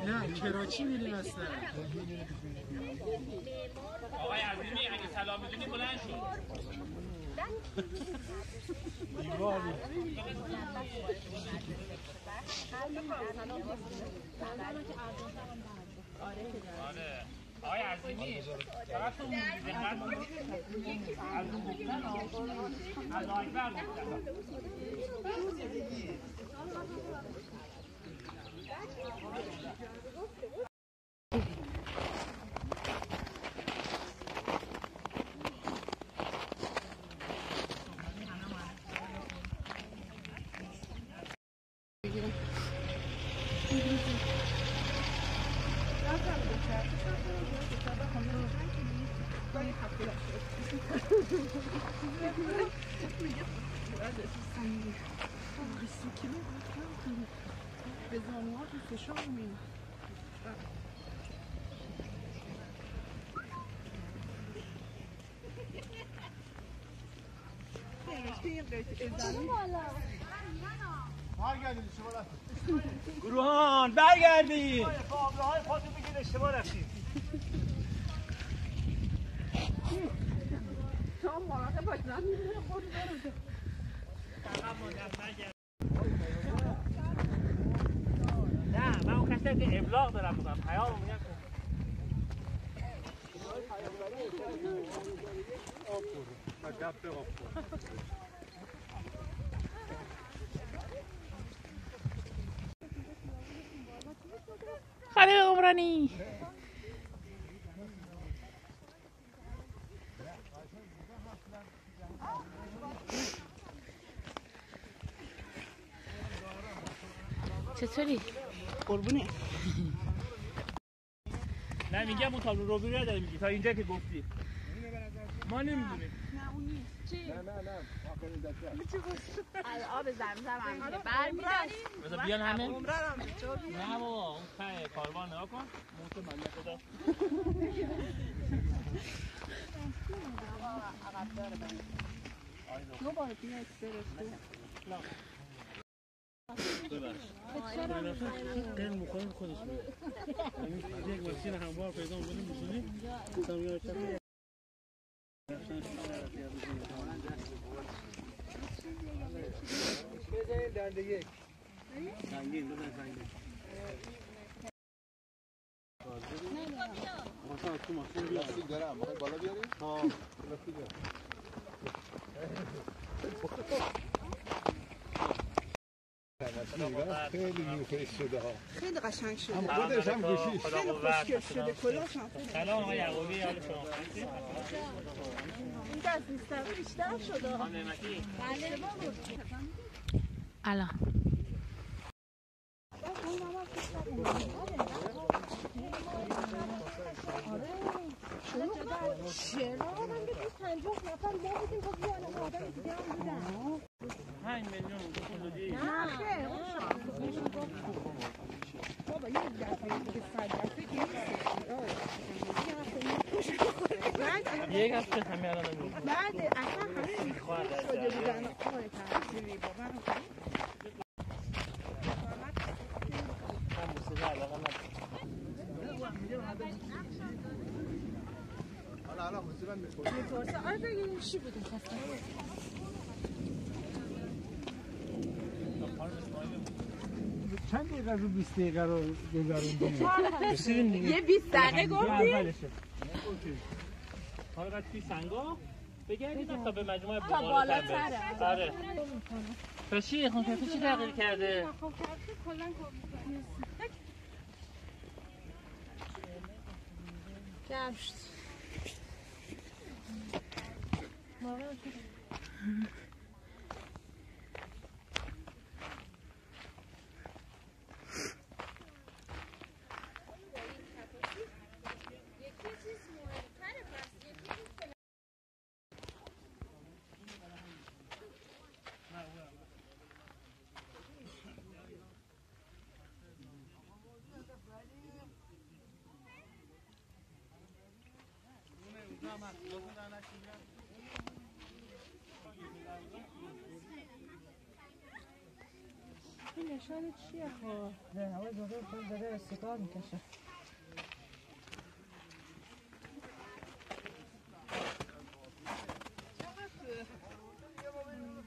نه کراچی میریم اصلا. آقای عظیمی اگه سلام میدونی بلند شو. دیواری. آره. آقای عظیمی فقط تو دقت کنید. از اون گفتن از آیبر گفتن. به زانوات فشار میاد. گروهان برگردید. پابلوهای خودتون بگید اشتباه رفتید. شما مراقب باشید نمیدونه خود برده. نه من اون کسی که ابلاغ دارم میگم پیام میگم خاله عمرانی چطوری؟ قربونه. نه میگم اون تابلو رو بیرون داری میگی تا اینجا که گفتی ما نمیدونیم. نه اون نیست. چی؟ نه آخرین دفعه از آب زمزم هم برمی‌داریم. بذار بیان همه. عمره هم چه نه بابا اون ته کاروان نگاه کن. موت ملت خدا. دو بار بیا استرس. این مخالف خودش میاد. یعنی یک مسیر هموار پیدا می‌کنیم می‌شونیم. سامیارشان بزنید درد یک. سنگین بزن سنگین. مثلا تو ماشین لاستیک دارم. می‌خوای بالا بیاری؟ ها لاستیک دارم. خیلی نوخیش شده ها. خیلی قشنگ شده. هم خودش هم گوشیش. خیلی خوشگل شده. کلاش هم خیلی. سلام آقای یعقوبی حال شما این دست نیستم بیشتر شده. خانم نعمتی بله بابا. الان چرا من به 50 نفر ما بودیم که بیان آدم دیگه هم بودن 5 میلیون حدودی نه خیر بابا یه دفعه که 100 دفعه که یک هفته همه الان میگم بعد اصلا همه میخواد شده بودن آقای تحصیلی بابا هم موسیقی علاقه الان موسیقی میخوره. میپرسه آره بگید چی بوده چند دقیقه رو 20 دقیقه رو گذروندیم. رسیدیم دیگه یه 20 دقیقه گفتی؟ حالا توی سنگا بگردیم تا به مجموعه تا بالاتره آره فرشی خون کفی چی تغییر کرده؟ خون کفی کلن گشت نشان چیه خب؟ نه هوای داره سیگار میکشه.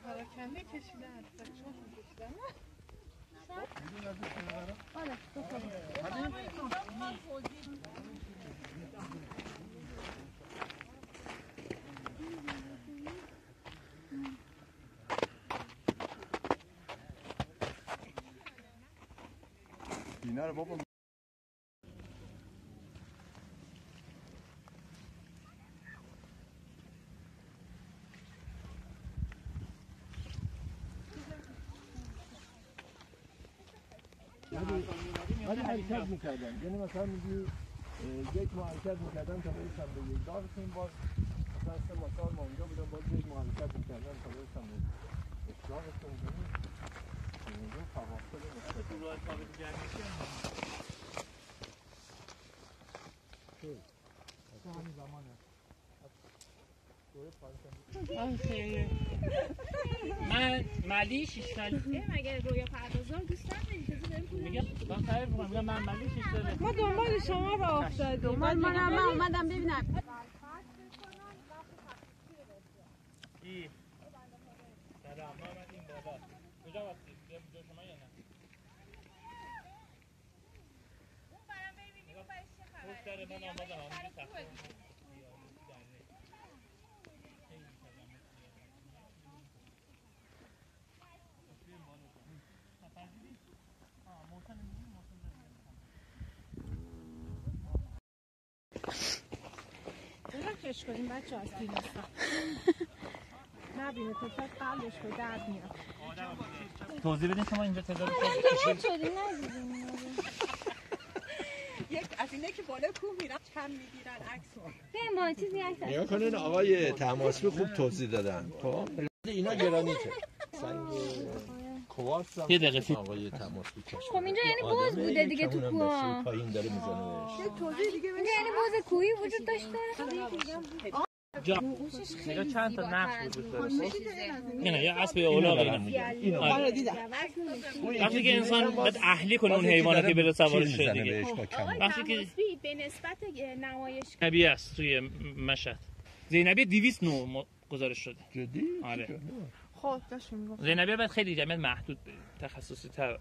پراکنده کشیده هست چون کشیدن آره اینا رو بابا ولی حرکت میکردن، یعنی مثلا میگی یک ماه حرکت میکردن تا برسن به یک دارشون باز مثلا 3 ماه 4 ماه اونجا بودن باز یک ماه حرکت میکردن تا برسن به اشتراکشون یعنی اونجا فواصل من ملی 6 ساله مگه رویا پردازار دوست نداری؟ میگم من تعریف کنم میگم من ملی 6 ساله ما دنبال شما راه افتادیم. من اومدم ببینم. ای سلام ما این بالا کجا واسید بیا جا شما یا نه اون برام ببینیم اون برش چه خبره خوش داره من آماده هم میگه تخت کش کنیم بچه از بیرستان نبینه تفت قلبش رو درد میاد توضیح بدین شما اینجا تعداد یک از اینه که بالا کوه میرن کم میگیرن عکس ببین با چیزی عکس نگاه کنین آقای تماسبی خوب توضیح دادن خب اینا گرانیته سنگ کوارتز هم یه دقیقه آقای تماسبی کشف خب اینجا یعنی باز بوده دیگه تو کوه پایین داره میزنه اینجا یعنی باز کوهی وجود داشته اینجا چند تا نقش وجود داره نه یا اسب یا الاغ آره دیدم وقتی که انسان باید اهلی کنه اون حیوانات که بره سوارش شه دیگه وقتی که به نسبت نمایش زینبی است توی مشهد زینبی 200 نوع گزارش شده جدی؟ آره خب داشت میگفت زینبی باید خیلی جمعیت محدود تخصصی تر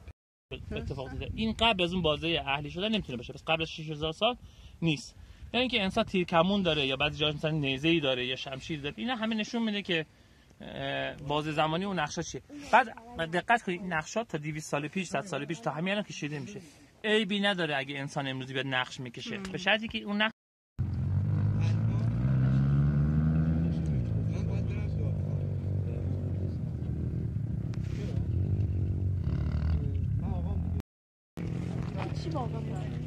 اتفاق دیده این قبل از اون بازه اهلی شدن نمیتونه باشه پس قبل از 6000 سال نیست یا اینکه انسان تیرکمون داره یا بعضی جاها مثلا نیزه‌ای داره یا شمشیر داره اینا همه نشون میده که بازه زمانی اون نقشا چیه بعد دقت کنید این نقشا تا 200 سال پیش 100 سال پیش تا همین الان کشیده میشه عیبی نداره اگه انسان امروزی بیاد نقش میکشه به شرطی که اون نقش چی باقا میاد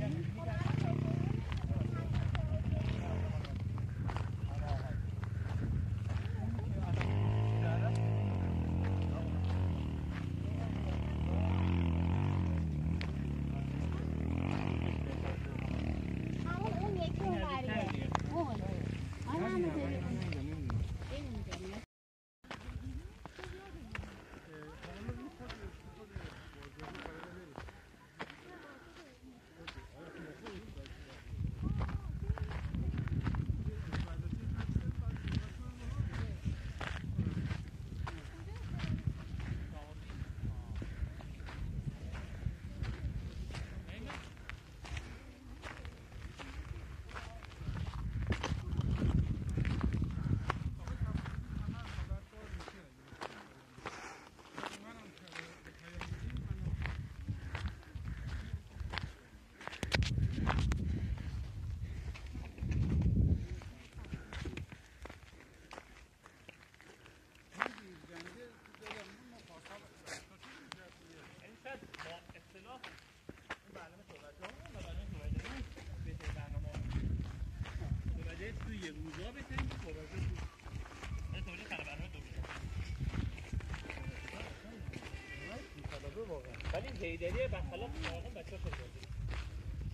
ولی هیدری برخلاف واقعا بچه‌ها خیلی بازی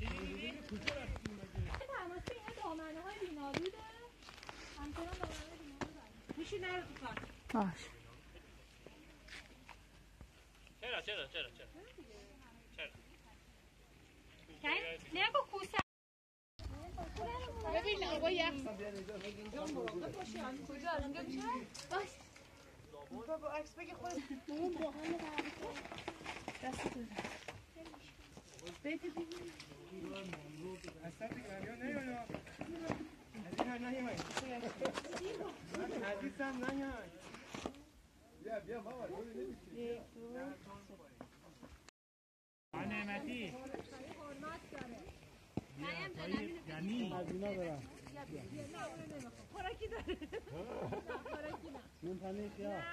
چیزی تماسی این دامنه‌های بی‌نابوده همچنان دامنه‌های بی‌نابود میشه نره تو کار باش چرا نگو کوسه ببین آقا یخ کجا اونجا میشه؟ بابا عکس بگی خود دست تو بده ببین اصلا دیگه نیا عزیزم نیای بیا بابا نعمتی یعنی هزینه دارم خوراکی داره خوراکی نه من پنیر کیا نه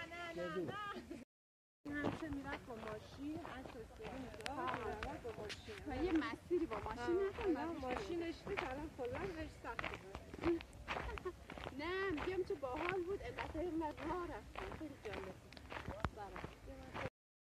همیشه میرفت با ماشین از سوستری میگاه میرفت با ماشین یه مسیری با ماشین نکنم